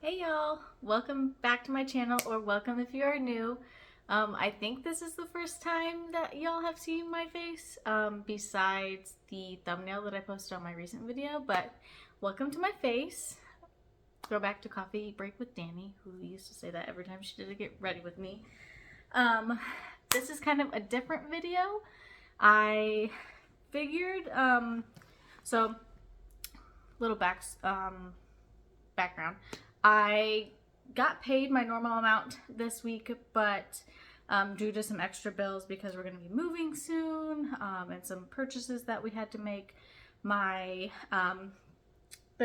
Hey y'all, welcome back to my channel, or welcome if you are new. I think this is the first time that y'all have seen my face, besides the thumbnail that I posted on my recent video, but welcome to my face. Throwback to coffee break with Danny, who used to say that every time she did a get ready with me. This is kind of a different video. I figured, so little background. I got paid my normal amount this week, but due to some extra bills because we're going to be moving soon, and some purchases that we had to make, there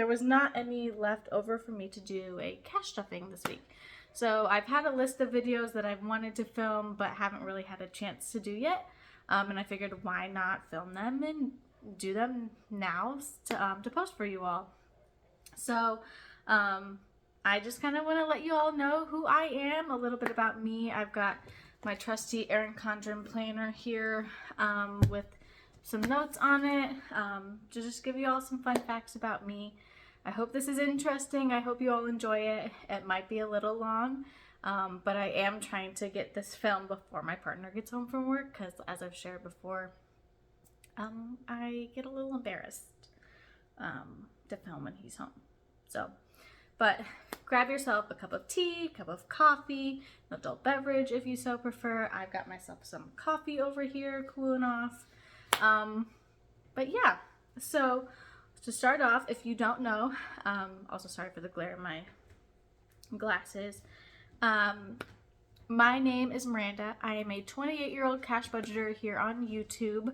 was not any left over for me to do a cash stuffing this week. So I've had a list of videos that I've wanted to film but haven't really had a chance to do yet, and I figured why not film them and do them now to post for you all. So I just kind of want to let you all know who I am, a little bit about me. I've got my trusty Erin Condren planner here, with some notes on it, to just give you all some fun facts about me. I hope this is interesting. I hope you all enjoy it. It might be a little long, but I am trying to get this filmed before my partner gets home from work, because as I've shared before, I get a little embarrassed to film when he's home. But grab yourself a cup of tea, cup of coffee, an adult beverage if you so prefer. I've got myself some coffee over here cooling off. But yeah, so to start off, if you don't know, also sorry for the glare in my glasses. My name is Miranda. I am a 28-year-old cash budgeter here on YouTube.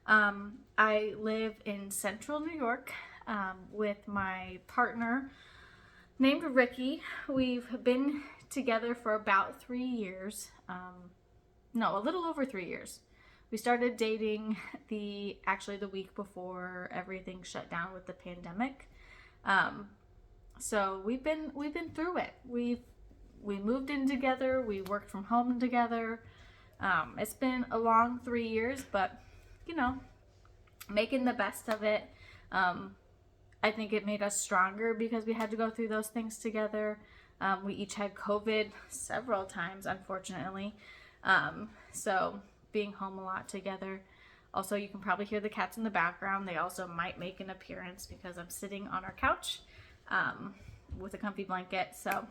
I live in central New York with my partner named Ricky. We've been together for about 3 years. No, a little over 3 years. We started dating actually the week before everything shut down with the pandemic. So we've been through it. We moved in together. We worked from home together. It's been a long 3 years, but you know, making the best of it. I think it made us stronger because we had to go through those things together. We each had COVID several times, unfortunately. So being home a lot together. Also, you can probably hear the cats in the background. They also might make an appearance because I'm sitting on our couch with a comfy blanket. So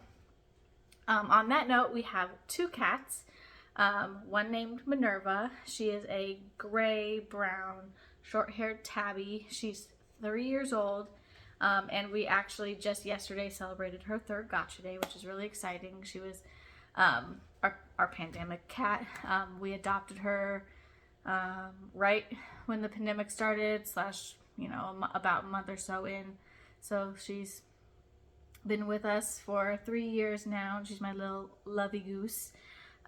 on that note, we have 2 cats. One named Minerva. She is a gray-brown, short-haired tabby. She's 3 years old. And we actually just yesterday celebrated her 3rd gotcha day, which is really exciting. She was our pandemic cat. We adopted her right when the pandemic started, about a month or so in. So she's been with us for 3 years now, and she's my little lovey goose.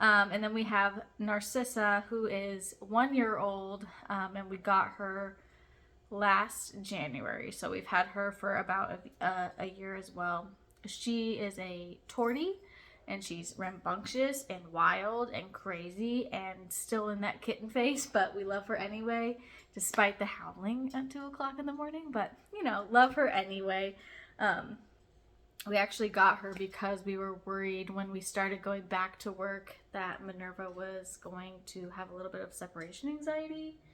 And then we have Narcissa, who is 1 year old, and we got her last January, so we've had her for about a year as well. She is a tortie, and she's rambunctious and wild and crazy and still in that kitten face, but we love her anyway, despite the howling at 2 o'clock in the morning. But you know, love her anyway. We actually got her because we were worried when we started going back to work that Minerva was going to have a little bit of separation anxiety /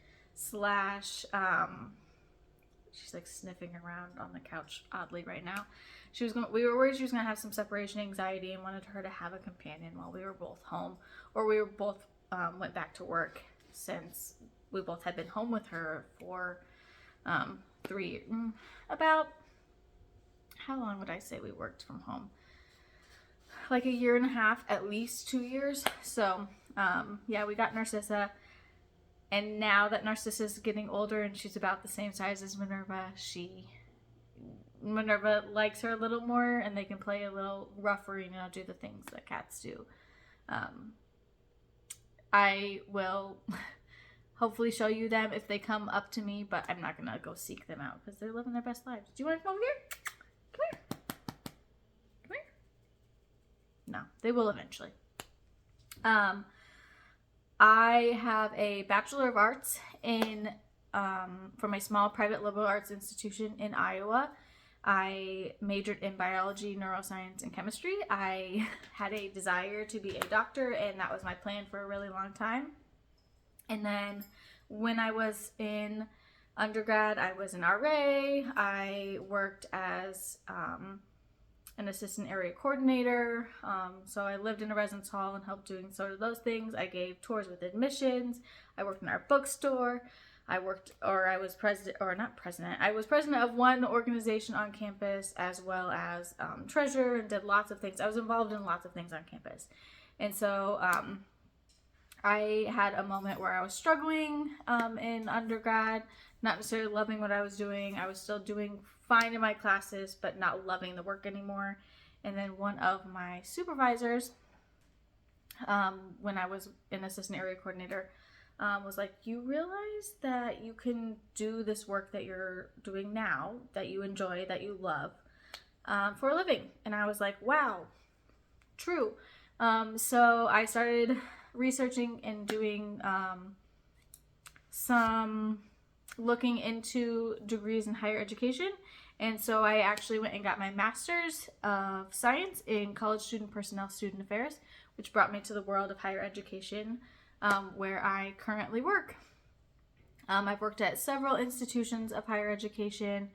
she's like sniffing around on the couch oddly right now. We were worried she was gonna have some separation anxiety and wanted her to have a companion while we were both home, or we were both went back to work, since we both had been home with her for about, how long would I say we worked from home? Like a year and a half, at least 2 years. So yeah, we got Narcissa. And now that Narcissa's getting older and she's about the same size as Minerva, Minerva likes her a little more, and they can play a little rougher, do the things that cats do. I will hopefully show you them if they come up to me, but I'm not gonna go seek them out because they're living their best lives. Do you want to come over here? Come here. Come here. No, they will eventually. I have a Bachelor of Arts from a small private liberal arts institution in Iowa. I majored in biology, neuroscience, and chemistry. I had a desire to be a doctor, and that was my plan for a really long time. And then when I was in undergrad, I was an RA. I worked as an assistant area coordinator. So I lived in a residence hall and helped doing sort of those things. I gave tours with admissions. I worked in our bookstore. I was president of one organization on campus, as well as treasurer, and did lots of things. I was involved in lots of things on campus. And so I had a moment where I was struggling in undergrad, not necessarily loving what I was doing. I was still doing fine in my classes, but not loving the work anymore. And then one of my supervisors, when I was an assistant area coordinator, was like, you realize that you can do this work that you're doing now, that you enjoy, that you love, for a living. And I was like, wow, true. So I started researching and doing some looking into degrees in higher education. And so I actually went and got my master's of science in college student personnel student affairs, which brought me to the world of higher education, where I currently work. I've worked at several institutions of higher education,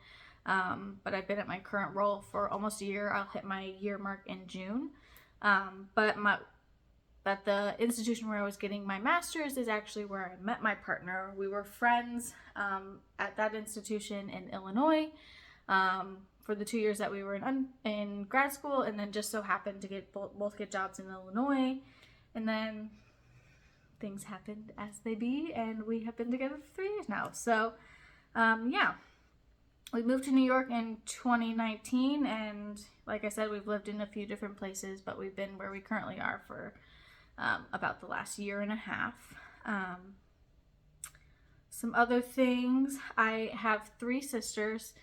but I've been at my current role for almost a year. I'll hit my year mark in June. But the institution where I was getting my master's is actually where I met my partner. We were friends at that institution in Illinois for the 2 years that we were in grad school, and then just so happened to both get jobs in Illinois. And then things happened as they be, and we have been together for 3 years now. So yeah, we moved to New York in 2019, and like I said, we've lived in a few different places, but we've been where we currently are for about the last year and a half. Some other things, I have 3 sisters,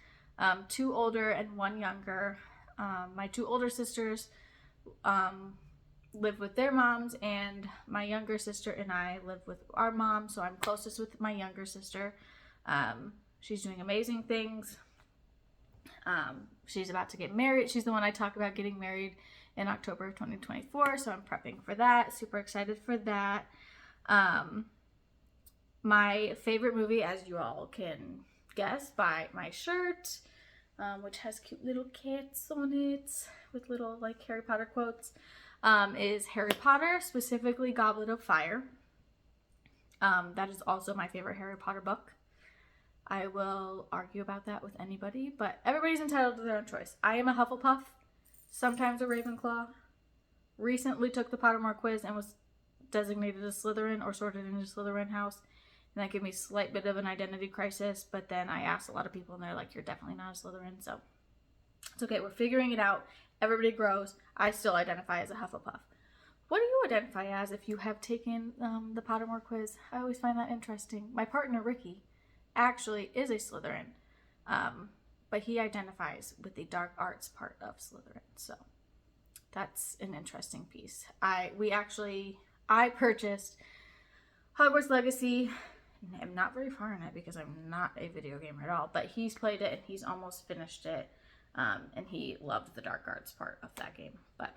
2 older and 1 younger. My 2 older sisters live with their moms, and my younger sister and I live with our mom, so I'm closest with my younger sister. She's doing amazing things. She's about to get married. She's the one I talk about getting married in October of 2024, so I'm prepping for that. Super excited for that. My favorite movie, as you all can guess by my shirt, which has cute little cats on it with little like Harry Potter quotes, is Harry Potter, specifically Goblet of Fire. That is also my favorite Harry Potter book. I will argue about that with anybody, but everybody's entitled to their own choice. I am a Hufflepuff, sometimes a Ravenclaw. Recently took the Pottermore quiz and was designated a Slytherin or sorted into Slytherin house. And that gave me a slight bit of an identity crisis, but then I asked a lot of people and they're like, you're definitely not a Slytherin, so it's okay. We're figuring it out. Everybody grows. I still identify as a Hufflepuff. What do you identify as if you have taken the Pottermore quiz? I always find that interesting. My partner, Ricky, actually is a Slytherin, but he identifies with the dark arts part of Slytherin, so that's an interesting piece. I purchased Hogwarts Legacy. I'm not very far in it because I'm not a video gamer at all, but he's played it and he's almost finished it, and he loved the dark arts part of that game. But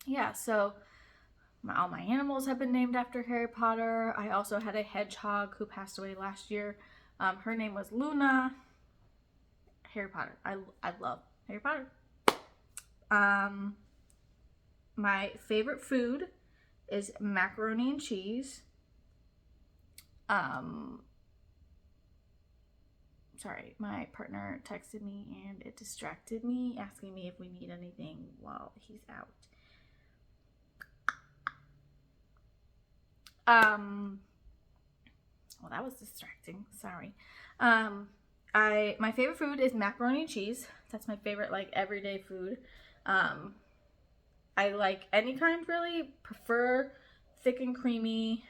yeah, so all my animals have been named after Harry Potter. I also had a hedgehog who passed away last year. Her name was Luna. Harry Potter. I love Harry Potter. My favorite food is macaroni and cheese. Sorry, my partner texted me and it distracted me, asking me if we need anything while he's out. Well, that was distracting. Sorry. My favorite food is macaroni and cheese. That's my favorite, like, everyday food. I like any kind, really. Prefer thick and creamy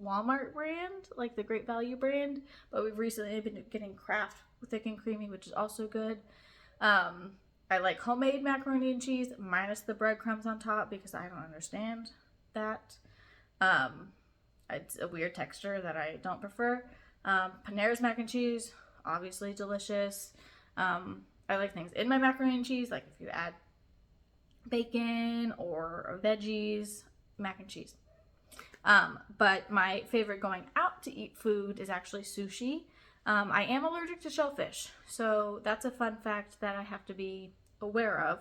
Walmart brand, like the Great Value brand, but we've recently been getting Kraft thick and creamy, which is also good. I like homemade macaroni and cheese minus the breadcrumbs on top because I don't understand that. It's a weird texture that I don't prefer. Panera's mac and cheese, obviously delicious. I like things in my macaroni and cheese, like if you add bacon or veggies, mac and cheese. But my favorite going out to eat food is actually sushi. I am allergic to shellfish, so that's a fun fact that I have to be aware of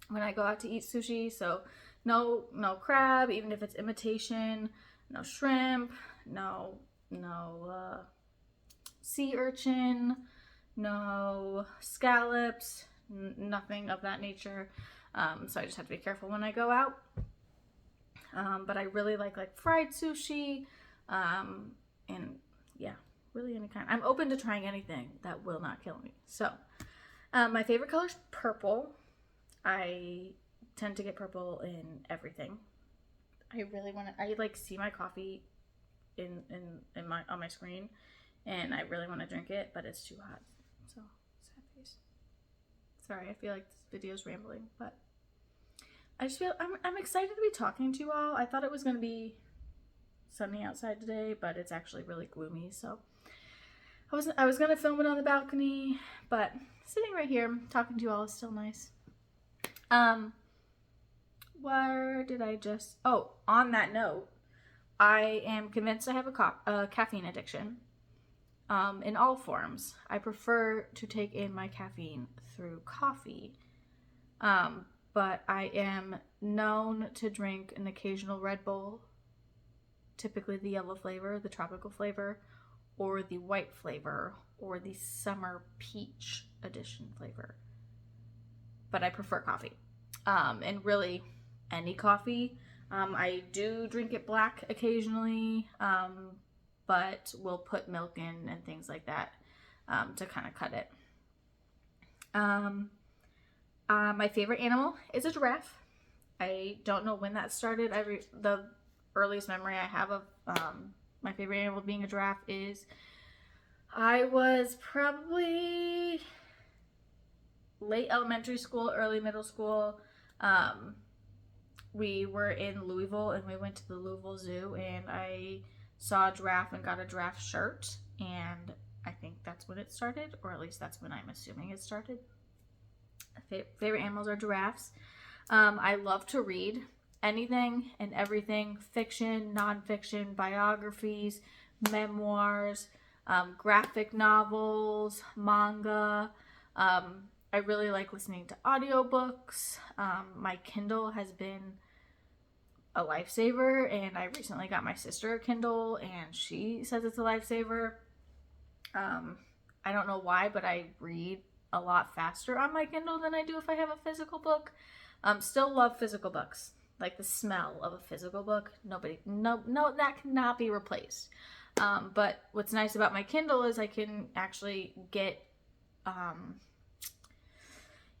when I go out to eat sushi. So no crab, even if it's imitation, no shrimp, no sea urchin, no scallops, nothing of that nature. So I just have to be careful when I go out. But I really like fried sushi, and yeah, really any kind. I'm open to trying anything that will not kill me. So my favorite color is purple. I tend to get purple in everything. I really want to. I like see my coffee on my screen, and I really want to drink it, but it's too hot. So sad face. Sorry, I feel like this video's rambling, but I just feel I'm excited to be talking to you all. I thought it was gonna be sunny outside today, but it's actually really gloomy. So I was gonna film it on the balcony, but sitting right here talking to you all is still nice. Where did I just? Oh, on that note, I am convinced I have a caffeine addiction. In all forms. I prefer to take in my caffeine through coffee. But I am known to drink an occasional Red Bull, typically the yellow flavor, the tropical flavor, or the white flavor, or the summer peach edition flavor. But I prefer coffee. And really any coffee. I do drink it black occasionally, but we'll put milk in and things like that to kind of cut it. My favorite animal is a giraffe. I don't know when that started. The earliest memory I have of my favorite animal being a giraffe is I was probably late elementary school, early middle school. We were in Louisville and we went to the Louisville Zoo, and I saw a giraffe and got a giraffe shirt, and I think that's when it started, or at least that's when I'm assuming it started. Favorite animals are giraffes. I love to read anything and everything, fiction, nonfiction, biographies, memoirs, graphic novels, manga. I really like listening to audiobooks. My Kindle has been a lifesaver, and I recently got my sister a Kindle, and she says it's a lifesaver. I don't know why, but I read a lot faster on my Kindle than I do if I have a physical book. Still love physical books. Like the smell of a physical book. No, that cannot be replaced. But what's nice about my Kindle is I can actually get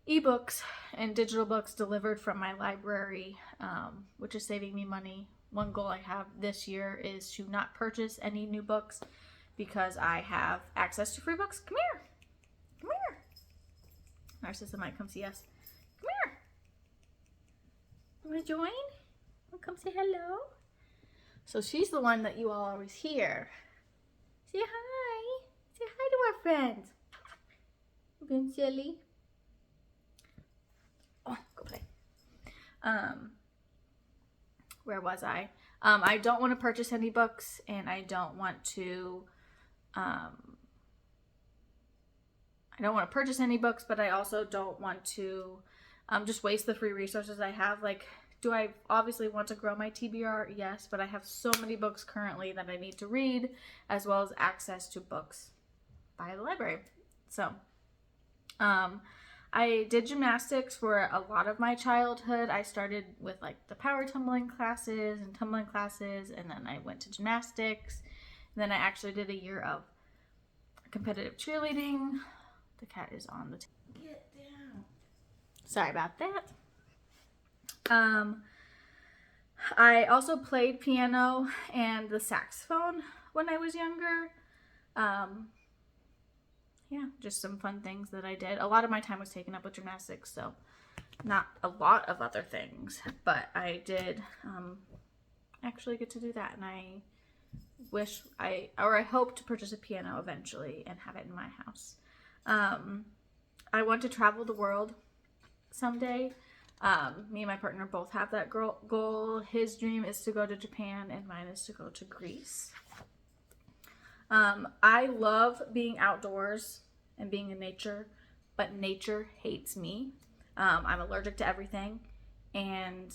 ebooks and digital books delivered from my library, which is saving me money. One goal I have this year is to not purchase any new books because I have access to free books. Come here. Come here. Narcissa might come see us. Come here. You want to join? Want to come say hello? So she's the one that you all always hear. Say hi. Say hi to our friends. You being silly? Oh, go play. Where was I? I don't want to purchase any books, and I don't want to purchase any books, but I also don't want to just waste the free resources I have. Like, do I obviously want to grow my TBR? Yes, but I have so many books currently that I need to read, as well as access to books by the library. So, I did gymnastics for a lot of my childhood. I started with like the power tumbling classes and tumbling classes, and then I went to gymnastics. And then I actually did a year of competitive cheerleading. The cat is on the table. Get down. Sorry about that. I also played piano and the saxophone when I was younger. Yeah, just some fun things that I did. A lot of my time was taken up with gymnastics, so not a lot of other things, but I did actually get to do that, and I hope to purchase a piano eventually and have it in my house. I want to travel the world someday. Me and my partner both have that goal. His dream is to go to Japan and mine is to go to Greece. I love being outdoors and being in nature, but nature hates me. I'm allergic to everything, and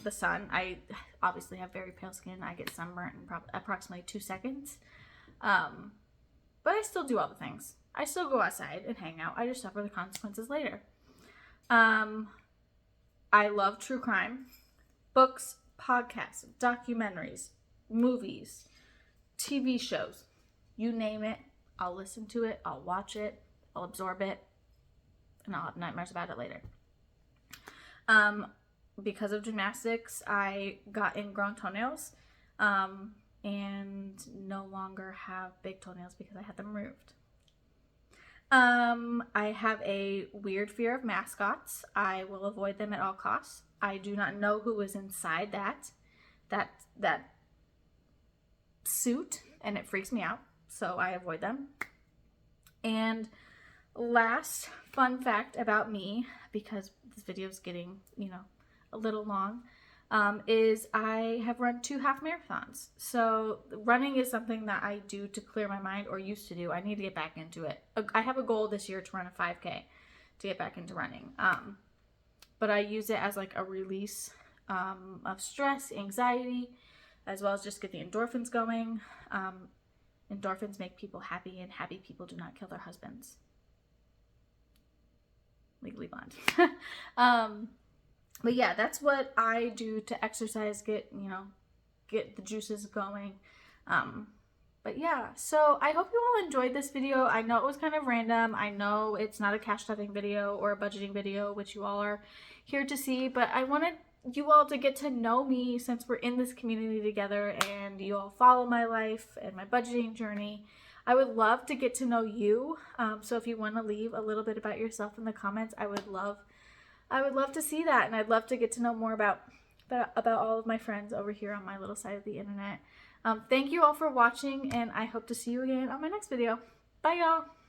the sun. I obviously have very pale skin. I get sunburnt in approximately 2 seconds. But I still do all the things. I still go outside and hang out. I just suffer the consequences later. I love true crime, books, podcasts, documentaries, movies, TV shows. You name it, I'll listen to it, I'll watch it, I'll absorb it, and I'll have nightmares about it later. Because of gymnastics, I got ingrown toenails, and no longer have big toenails because I had them removed. I have a weird fear of mascots. I will avoid them at all costs. I do not know who is inside that suit, and it freaks me out, so I avoid them. And last fun fact about me, because this video is getting, a little long, is I have run 2 half marathons. So running is something that I do to clear my mind, or used to do. I need to get back into it. I have a goal this year to run a 5K to get back into running. But I use it as like a release of stress, anxiety, as well as just get the endorphins going. Endorphins make people happy, and happy people do not kill their husbands. Legally Blonde. But yeah, that's what I do to exercise, get the juices going. But yeah, so I hope you all enjoyed this video. I know it was kind of random. I know it's not a cash stuffing video or a budgeting video, which you all are here to see, but I wanted you all to get to know me since we're in this community together and you all follow my life and my budgeting journey. I would love to get to know you. So if you want to leave a little bit about yourself in the comments, I would love to see that, and I'd love to get to know more about all of my friends over here on my little side of the internet. Thank you all for watching, and I hope to see you again on my next video. Bye, y'all.